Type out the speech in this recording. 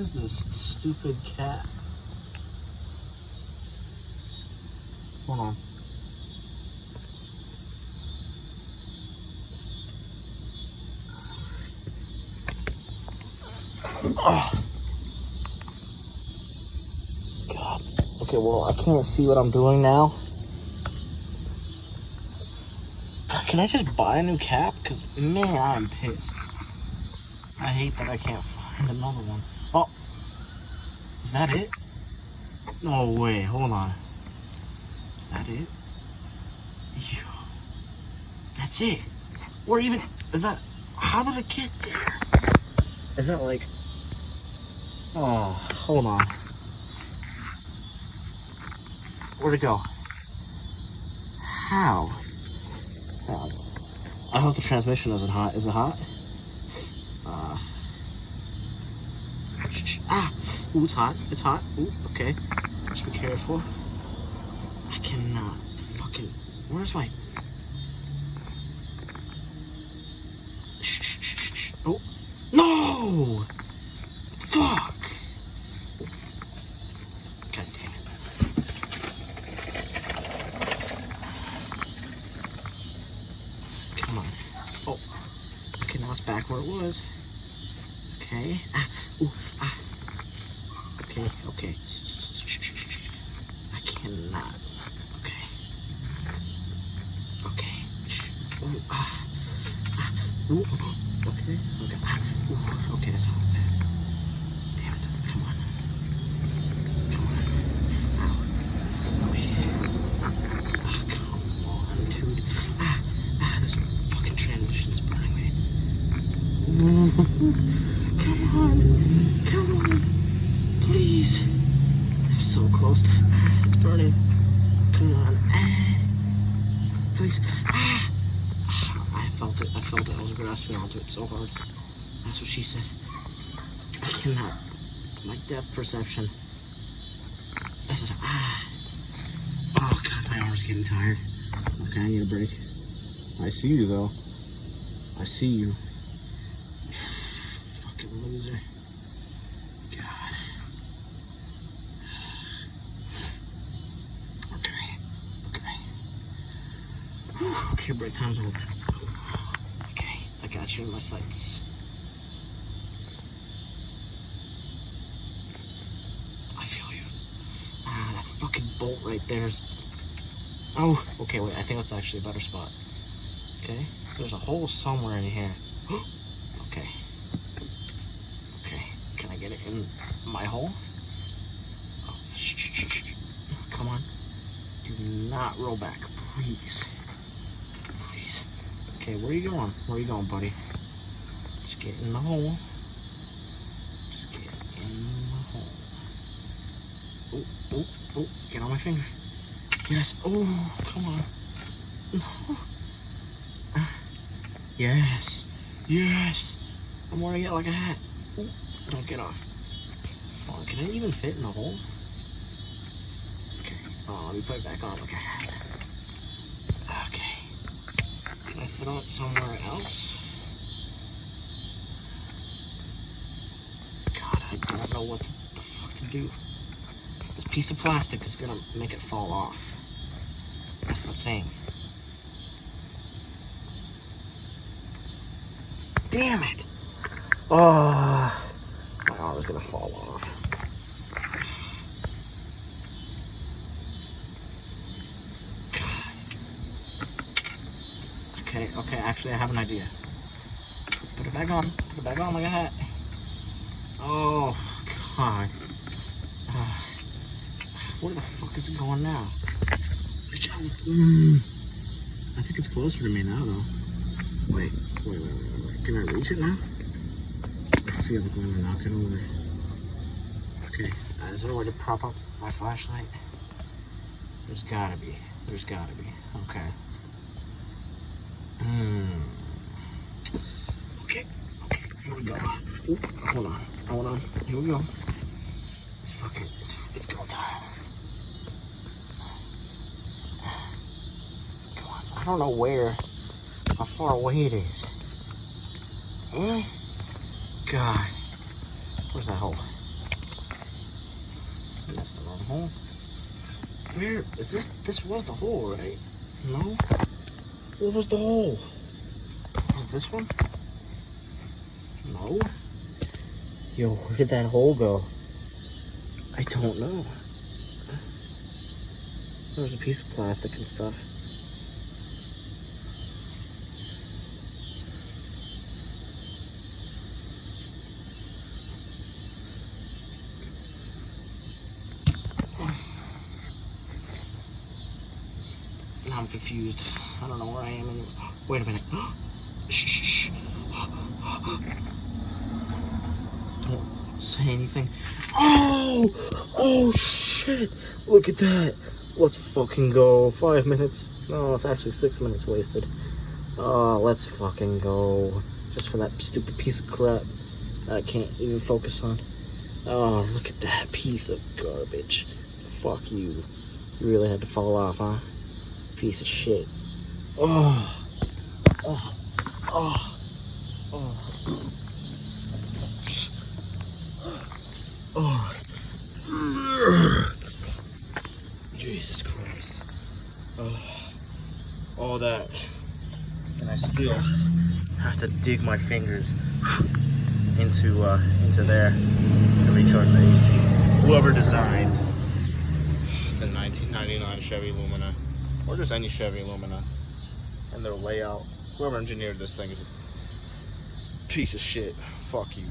is this stupid cat? Hold on. Oh. God. Okay, well, I can't see what I'm doing now. God, can I just buy a new cap? Because, man, I'm pissed. I hate that I can't find another one. Oh. Is that it? No way. Hold on. Is that it? Yo. That's it. Or even... Is that... How did it get there? Is that like... Oh, hold on. Where'd it go? How? I hope the transmission isn't hot. Is it hot? Ooh, it's hot. It's hot. Ooh, okay. Just be careful. I cannot fucking... Where's my... Shh. Oh. No! Fuck! God damn it. Come on. Oh. Okay, now it's back where it was. Okay. Okay. I cannot. Okay. Ooh. Okay. Okay, that's not bad. Damn it. Come on. Ow. Oh, yeah. Oh, come on, dude. This fucking transmission's burning me. Come on. Please. I'm so close. It's burning. Come on. Please. I felt it. I was grasping onto it so hard. That's what she said. I cannot. My depth perception. This is... Oh, God, my arm's getting tired. Okay, I need a break. I see you, though. I see you. Fucking loser. God. Okay, break time's over. Okay, I got you in my sights. I feel you. That fucking bolt right there is... Oh, okay, wait, I think that's actually a better spot. Okay, there's a hole somewhere in here. Okay, can I get it in my hole? Oh, shh. Come on. Do not roll back, please. Okay, where are you going? Buddy? Just get in the hole. Oh, get on my finger. Yes. Oh, come on. No. Yes. I'm wearing it like a hat. Ooh, don't get off. Oh, can it even fit in the hole? Okay. Oh, let me put it back on like a hat. Okay. Can I fit on it somewhere else? God, I don't know what the fuck to do. This piece of plastic is gonna make it fall off. That's the thing. Damn it! Oh, my arm is gonna fall off. Okay, actually I have an idea. Put it back on like a hat. Oh, God. Where the fuck is it going now? I think it's closer to me now, though. Wait. Can I reach it now? I feel like I'm gonna knock it over. Okay, is there a way to prop up my flashlight? There's gotta be. Okay. Okay, here we go. Ooh, hold on. Here we go. It's go time. Come on, I don't know how far away it is. God, where's that hole? hole? Where is this? This was the hole, right? No? What was the hole? Was it this one? No? Yo, where did that hole go? I don't know. There's a piece of plastic and stuff. Now I'm confused. I don't know where I am anymore. Wait a minute. Shh, shh, shh. Don't say anything. Oh! Oh, shit! Look at that. Let's fucking go. 5 minutes. No, it's actually 6 minutes wasted. Oh, let's fucking go. Just for that stupid piece of crap that I can't even focus on. Oh, look at that piece of garbage. Fuck you. You really had to fall off, huh? Piece of shit. Oh. Oh. Oh. Oh. Oh. Jesus Christ. Oh. All that. And I still have to dig my fingers into there to recharge the AC. Whoever designed the 1999 Chevy Lumina, or just any Chevy Lumina, and their layout, whoever engineered this thing is a piece of shit. Fuck you.